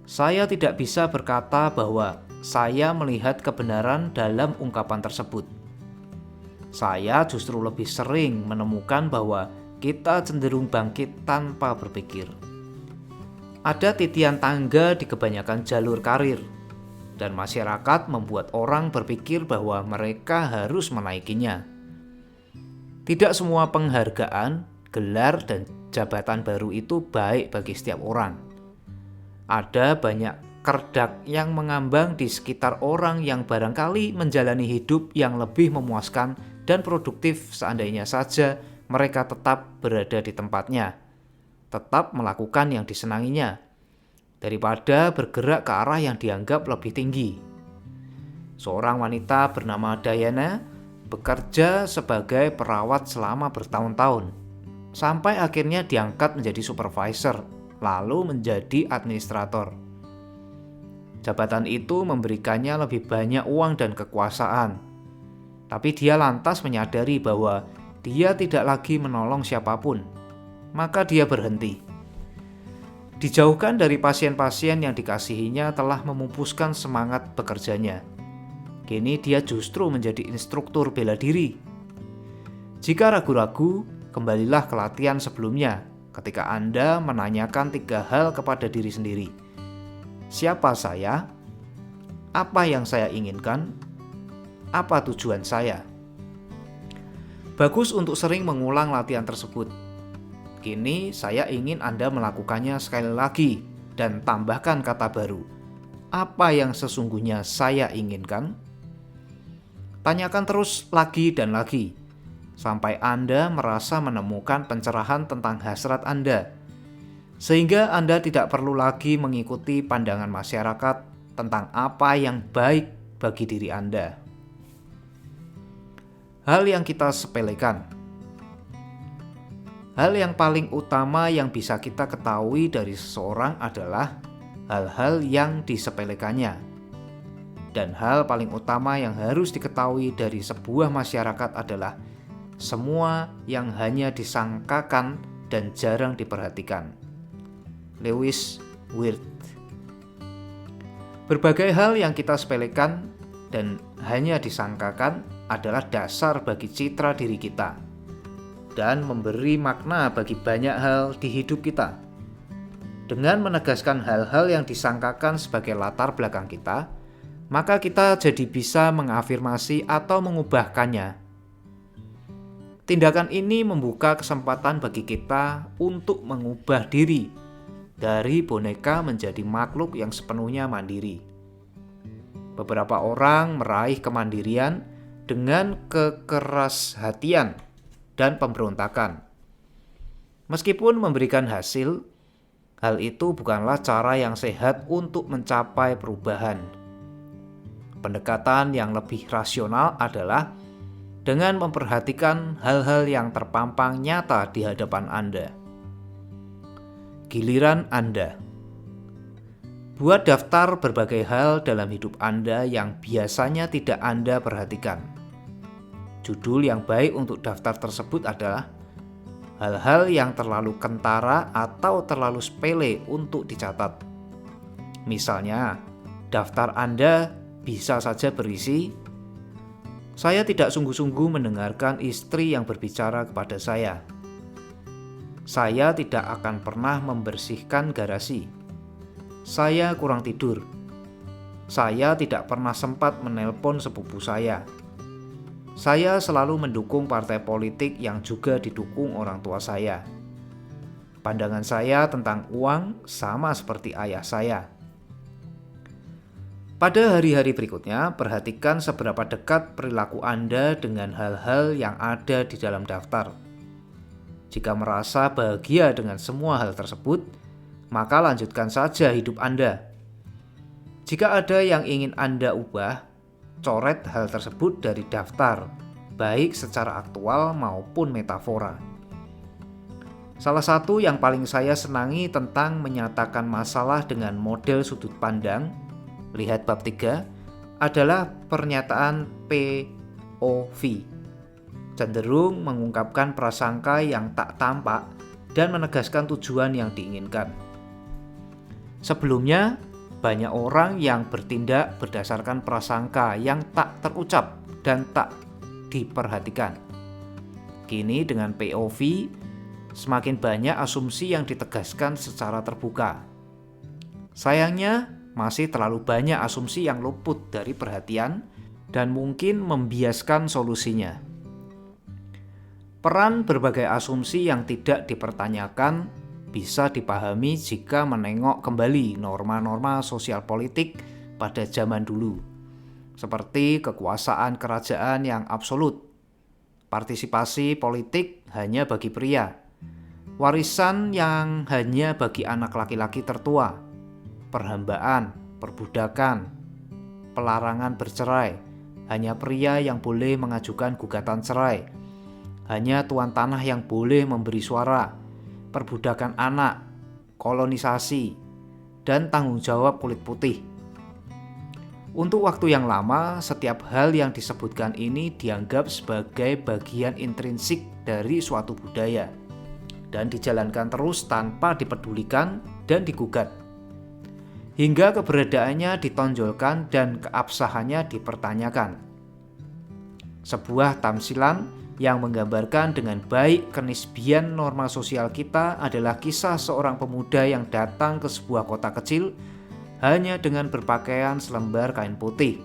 Speaker 1: Saya tidak bisa berkata bahwa saya melihat kebenaran dalam ungkapan tersebut. Saya justru lebih sering menemukan bahwa kita cenderung bangkit tanpa berpikir. Ada titian tangga di kebanyakan jalur karir, dan masyarakat membuat orang berpikir bahwa mereka harus menaikinya. Tidak semua penghargaan, gelar, dan jabatan baru itu baik bagi setiap orang. Ada banyak kerdak yang mengambang di sekitar orang yang barangkali menjalani hidup yang lebih memuaskan dan produktif seandainya saja mereka tetap berada di tempatnya, tetap melakukan yang disenanginya, daripada bergerak ke arah yang dianggap lebih tinggi. Seorang wanita bernama Diana bekerja sebagai perawat selama bertahun-tahun, sampai akhirnya diangkat menjadi supervisor, lalu menjadi administrator. Jabatan itu memberikannya lebih banyak uang dan kekuasaan, tapi dia lantas menyadari bahwa dia tidak lagi menolong siapapun, maka dia berhenti. Dijauhkan dari pasien-pasien yang dikasihinya telah memupuskan semangat bekerjanya. Kini dia justru menjadi instruktur bela diri. Jika ragu-ragu, kembalilah ke latihan sebelumnya ketika Anda menanyakan 3 hal kepada diri sendiri. Siapa saya? Apa yang saya inginkan? Apa tujuan saya? Bagus untuk sering mengulang latihan tersebut. Kini saya ingin Anda melakukannya sekali lagi dan tambahkan kata baru. Apa yang sesungguhnya saya inginkan? Tanyakan terus lagi dan lagi, sampai Anda merasa menemukan pencerahan tentang hasrat Anda, sehingga Anda tidak perlu lagi mengikuti pandangan masyarakat tentang apa yang baik bagi diri Anda. Hal yang kita sepelekan. Hal yang paling utama yang bisa kita ketahui dari seseorang adalah hal-hal yang disepelekannya. Dan hal paling utama yang harus diketahui dari sebuah masyarakat adalah semua yang hanya disangkakan dan jarang diperhatikan. Lewis Wirth. Berbagai hal yang kita sepelekan dan hanya disangkakan adalah dasar bagi citra diri kita dan memberi makna bagi banyak hal di hidup kita. Dengan menegaskan hal-hal yang disangkakan sebagai latar belakang kita, maka kita jadi bisa mengafirmasi atau mengubahkannya. Tindakan ini membuka kesempatan bagi kita untuk mengubah diri dari boneka menjadi makhluk yang sepenuhnya mandiri. Beberapa orang meraih kemandirian dengan kekerashatian dan pemberontakan. Meskipun memberikan hasil, hal itu bukanlah cara yang sehat untuk mencapai perubahan. Pendekatan yang lebih rasional adalah dengan memperhatikan hal-hal yang terpampang nyata di hadapan Anda. Giliran Anda. Buat daftar berbagai hal dalam hidup Anda yang biasanya tidak Anda perhatikan. Judul yang baik untuk daftar tersebut adalah hal-hal yang terlalu kentara atau terlalu sepele untuk dicatat. Misalnya, daftar Anda bisa saja berisi, saya tidak sungguh-sungguh mendengarkan istri yang berbicara kepada saya. Saya tidak akan pernah membersihkan garasi. Saya kurang tidur. saya tidak pernah sempat menelpon sepupu saya. Saya selalu mendukung partai politik yang juga didukung orang tua saya. Pandangan saya tentang uang sama seperti ayah saya. Pada hari-hari berikutnya, perhatikan seberapa dekat perilaku Anda dengan hal-hal yang ada di dalam daftar. Jika merasa bahagia dengan semua hal tersebut, maka lanjutkan saja hidup Anda. Jika ada yang ingin Anda ubah, coret hal tersebut dari daftar, baik secara aktual maupun metafora. Salah satu yang paling saya senangi tentang menyatakan masalah dengan model sudut pandang, lihat bab 3, adalah pernyataan POV. Cenderung mengungkapkan prasangka yang tak tampak dan menegaskan tujuan yang diinginkan. Sebelumnya, banyak orang yang bertindak berdasarkan prasangka yang tak terucap dan tak diperhatikan. Kini dengan POV, semakin banyak asumsi yang ditegaskan secara terbuka. Sayangnya, masih terlalu banyak asumsi yang luput dari perhatian dan mungkin membiaskan solusinya. Peran berbagai asumsi yang tidak dipertanyakan bisa dipahami jika menengok kembali norma-norma sosial politik pada zaman dulu, seperti kekuasaan kerajaan yang absolut, partisipasi politik hanya bagi pria, warisan yang hanya bagi anak laki-laki tertua, perhambaan, perbudakan, pelarangan bercerai, hanya pria yang boleh mengajukan gugatan cerai, hanya tuan tanah yang boleh memberi suara, perbudakan anak, kolonisasi, dan tanggung jawab kulit putih. Untuk waktu yang lama, setiap hal yang disebutkan ini dianggap sebagai bagian intrinsik dari suatu budaya dan dijalankan terus tanpa dipedulikan dan digugat, hingga keberadaannya ditonjolkan dan keabsahannya dipertanyakan. Sebuah tamsilan yang menggambarkan dengan baik kenisbian norma sosial kita adalah kisah seorang pemuda yang datang ke sebuah kota kecil hanya dengan berpakaian selembar kain putih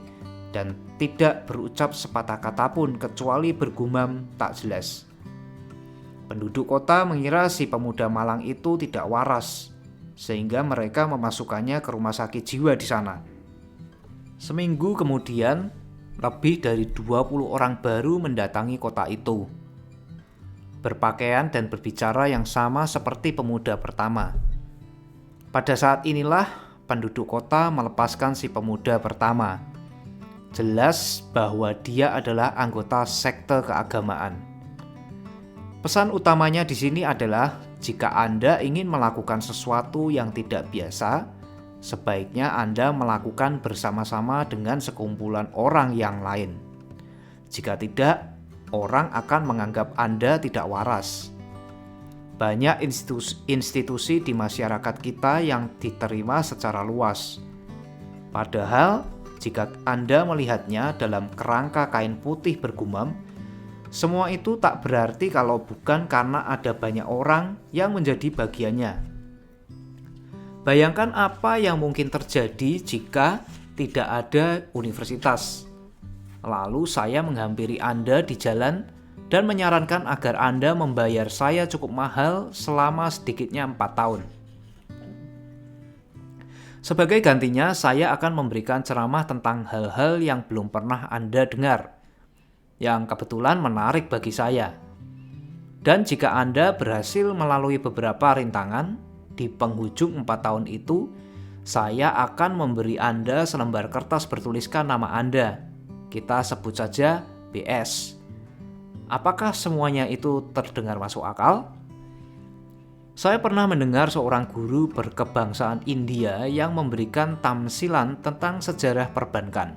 Speaker 1: dan tidak berucap sepatah kata pun kecuali bergumam tak jelas. Penduduk kota mengira si pemuda malang itu tidak waras, sehingga mereka memasukkannya ke rumah sakit jiwa di sana. Seminggu kemudian, lebih dari 20 orang baru mendatangi kota itu, berpakaian dan berbicara yang sama seperti pemuda pertama. Pada saat inilah penduduk kota melepaskan si pemuda pertama. Jelas bahwa dia adalah anggota sekte keagamaan. Pesan utamanya di sini adalah jika Anda ingin melakukan sesuatu yang tidak biasa, sebaiknya Anda melakukan bersama-sama dengan sekumpulan orang yang lain. Jika tidak, orang akan menganggap Anda tidak waras. Banyak institusi di masyarakat kita yang diterima secara luas. Padahal, jika Anda melihatnya dalam kerangka kain putih bergumam, semua itu tak berarti kalau bukan karena ada banyak orang yang menjadi bagiannya. Bayangkan apa yang mungkin terjadi jika tidak ada universitas. Lalu saya menghampiri Anda di jalan dan menyarankan agar Anda membayar saya cukup mahal selama sedikitnya 4 tahun. Sebagai gantinya, saya akan memberikan ceramah tentang hal-hal yang belum pernah Anda dengar, yang kebetulan menarik bagi saya. Dan jika Anda berhasil melalui beberapa rintangan, di penghujung 4 tahun itu, saya akan memberi Anda selembar kertas bertuliskan nama Anda. Kita sebut saja BS. Apakah semuanya itu terdengar masuk akal? Saya pernah mendengar seorang guru berkebangsaan India yang memberikan tamsilan tentang sejarah perbankan.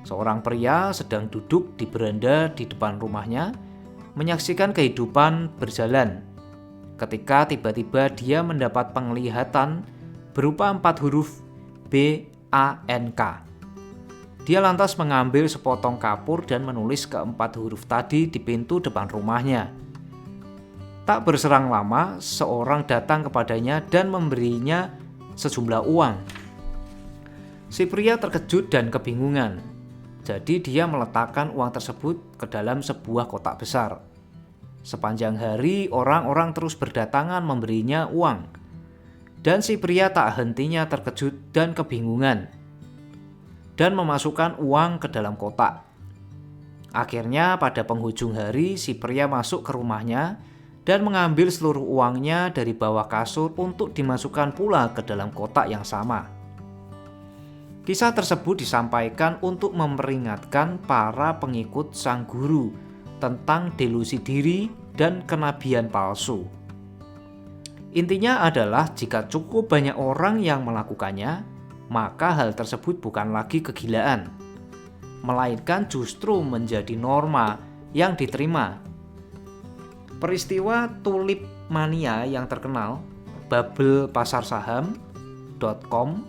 Speaker 1: Seorang pria sedang duduk di beranda di depan rumahnya, menyaksikan kehidupan berjalan. Ketika tiba-tiba dia mendapat penglihatan berupa 4 huruf BANK. Dia lantas mengambil sepotong kapur dan menulis ke-4 huruf tadi di pintu depan rumahnya. Tak berserang lama, seorang datang kepadanya dan memberinya sejumlah uang. Si pria terkejut dan kebingungan. Jadi dia meletakkan uang tersebut ke dalam sebuah kotak besar. Sepanjang hari orang-orang terus berdatangan memberinya uang. Dan si pria tak hentinya terkejut dan kebingungan dan memasukkan uang ke dalam kotak. Akhirnya pada penghujung hari si pria masuk ke rumahnya dan mengambil seluruh uangnya dari bawah kasur untuk dimasukkan pula ke dalam kotak yang sama. Kisah tersebut disampaikan untuk memperingatkan para pengikut sang guru tentang delusi diri dan kenabian palsu. Intinya adalah jika cukup banyak orang yang melakukannya, maka hal tersebut bukan lagi kegilaan, melainkan justru menjadi norma yang diterima. Peristiwa tulip mania yang terkenal, bubble pasar saham.com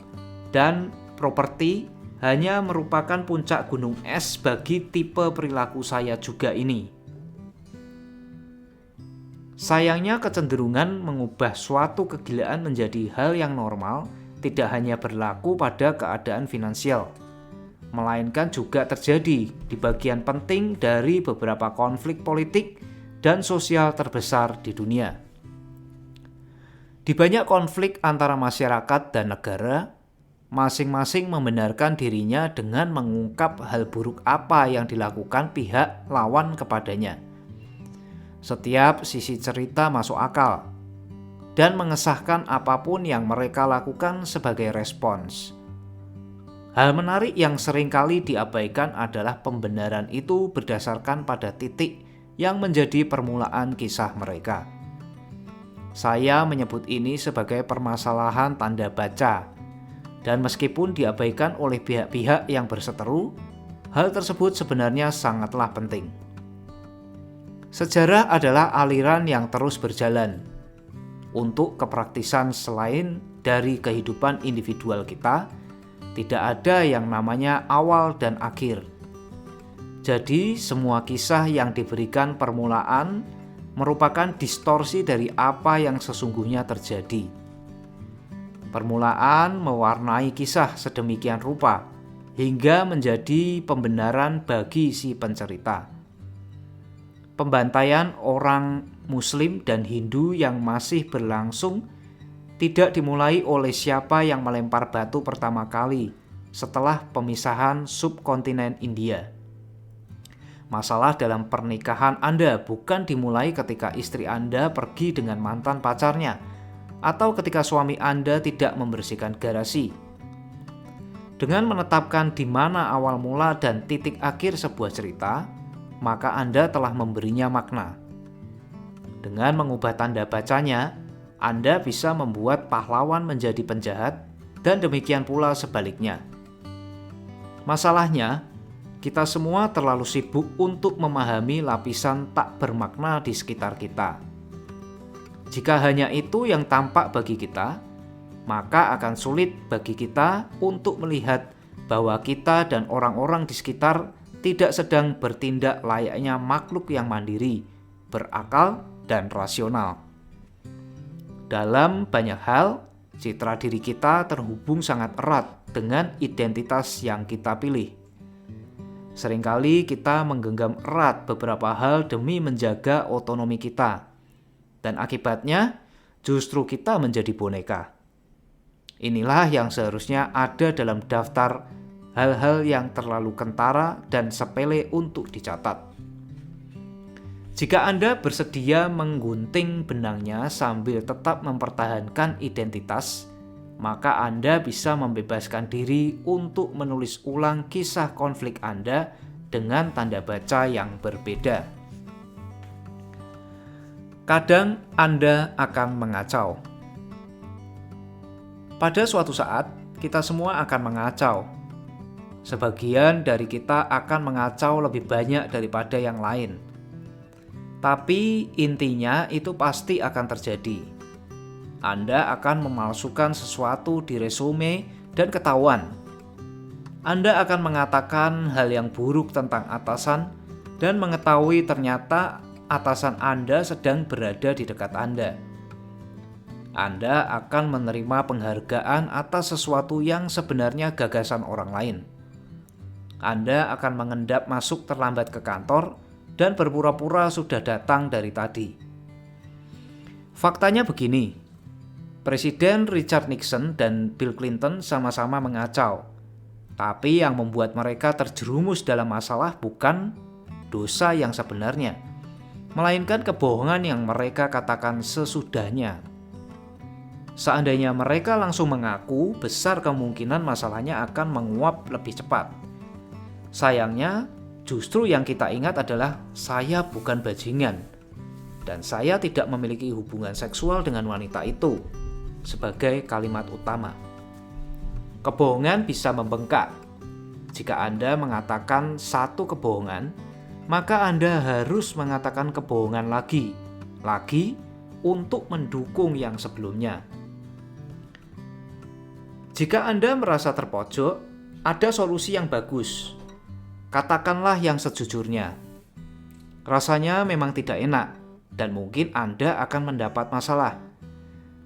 Speaker 1: dan properti hanya merupakan puncak gunung es bagi tipe perilaku saya juga ini. Sayangnya kecenderungan mengubah suatu kegilaan menjadi hal yang normal tidak hanya berlaku pada keadaan finansial, melainkan juga terjadi di bagian penting dari beberapa konflik politik dan sosial terbesar di dunia. Di banyak konflik antara masyarakat dan negara, masing-masing membenarkan dirinya dengan mengungkap hal buruk apa yang dilakukan pihak lawan kepadanya. Setiap sisi cerita masuk akal dan mengesahkan apapun yang mereka lakukan sebagai respons. Hal menarik yang seringkali diabaikan adalah pembenaran itu berdasarkan pada titik yang menjadi permulaan kisah mereka. Saya menyebut ini sebagai permasalahan tanda baca, dan meskipun diabaikan oleh pihak-pihak yang berseteru, hal tersebut sebenarnya sangatlah penting. Sejarah adalah aliran yang terus berjalan untuk kepraktisan. Selain dari kehidupan individual kita, tidak ada yang namanya awal dan akhir. Jadi semua kisah yang diberikan permulaan merupakan distorsi dari apa yang sesungguhnya terjadi. Permulaan mewarnai kisah sedemikian rupa hingga menjadi pembenaran bagi si pencerita. Pembantaian orang Muslim dan Hindu yang masih berlangsung tidak dimulai oleh siapa yang melempar batu pertama kali setelah pemisahan subkontinen India. Masalah dalam pernikahan Anda bukan dimulai ketika istri Anda pergi dengan mantan pacarnya atau ketika suami Anda tidak membersihkan garasi. Dengan menetapkan di mana awal mula dan titik akhir sebuah cerita, maka Anda telah memberinya makna. Dengan mengubah tanda bacanya, Anda bisa membuat pahlawan menjadi penjahat dan demikian pula sebaliknya. Masalahnya, kita semua terlalu sibuk untuk memahami lapisan tak bermakna di sekitar kita. Jika hanya itu yang tampak bagi kita, maka akan sulit bagi kita untuk melihat bahwa kita dan orang-orang di sekitar tidak sedang bertindak layaknya makhluk yang mandiri, berakal, dan rasional. Dalam banyak hal, citra diri kita terhubung sangat erat dengan identitas yang kita pilih. Seringkali kita menggenggam erat beberapa hal demi menjaga otonomi kita, dan akibatnya justru kita menjadi boneka. Inilah yang seharusnya ada dalam daftar hal-hal yang terlalu kentara dan sepele untuk dicatat. Jika Anda bersedia menggunting benangnya sambil tetap mempertahankan identitas, maka Anda bisa membebaskan diri untuk menulis ulang kisah konflik Anda dengan tanda baca yang berbeda. Kadang Anda akan mengacau. Pada suatu saat, kita semua akan mengacau. Sebagian dari kita akan mengacau lebih banyak daripada yang lain. Tapi intinya itu pasti akan terjadi. Anda akan memalsukan sesuatu di resume dan ketahuan. Anda akan mengatakan hal yang buruk tentang atasan dan mengetahui ternyata atasan Anda sedang berada di dekat Anda. Anda akan menerima penghargaan atas sesuatu yang sebenarnya gagasan orang lain. Anda akan mengendap masuk terlambat ke kantor dan berpura-pura sudah datang dari tadi. Faktanya begini, Presiden Richard Nixon dan Bill Clinton sama-sama mengacau. Tapi yang membuat mereka terjerumus dalam masalah bukan dosa yang sebenarnya, melainkan kebohongan yang mereka katakan sesudahnya. Seandainya mereka langsung mengaku, besar kemungkinan masalahnya akan menguap lebih cepat. Sayangnya, justru yang kita ingat adalah saya bukan bajingan dan saya tidak memiliki hubungan seksual dengan wanita itu sebagai kalimat utama. Kebohongan bisa membengkak. Jika Anda mengatakan satu kebohongan, maka Anda harus mengatakan kebohongan lagi untuk mendukung yang sebelumnya. Jika Anda merasa terpojok, ada solusi yang bagus. Katakanlah yang sejujurnya. Rasanya memang tidak enak dan mungkin Anda akan mendapat masalah.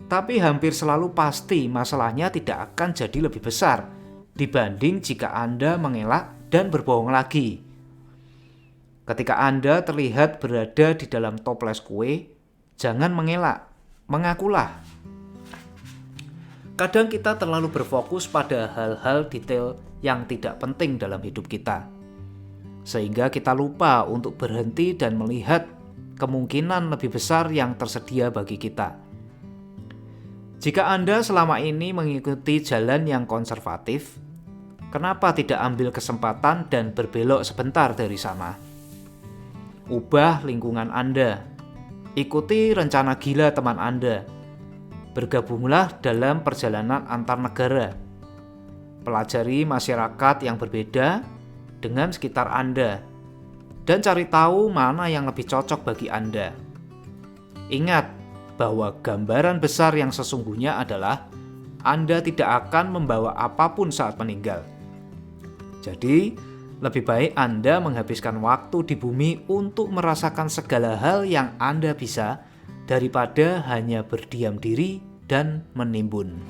Speaker 1: Tapi hampir selalu pasti masalahnya tidak akan jadi lebih besar dibanding jika Anda mengelak dan berbohong lagi. Ketika Anda terlihat berada di dalam toples kue, jangan mengelak, mengakulah. Kadang kita terlalu berfokus pada hal-hal detail yang tidak penting dalam hidup kita, sehingga kita lupa untuk berhenti dan melihat kemungkinan lebih besar yang tersedia bagi kita. Jika Anda selama ini mengikuti jalan yang konservatif, kenapa tidak ambil kesempatan dan berbelok sebentar dari sana? Ubah lingkungan Anda, ikuti rencana gila teman Anda, bergabunglah dalam perjalanan antar negara, pelajari masyarakat yang berbeda dengan sekitar Anda, dan cari tahu mana yang lebih cocok bagi Anda. Ingat bahwa gambaran besar yang sesungguhnya adalah Anda tidak akan membawa apapun saat meninggal. Jadi, lebih baik Anda menghabiskan waktu di bumi untuk merasakan segala hal yang Anda bisa daripada hanya berdiam diri dan menimbun.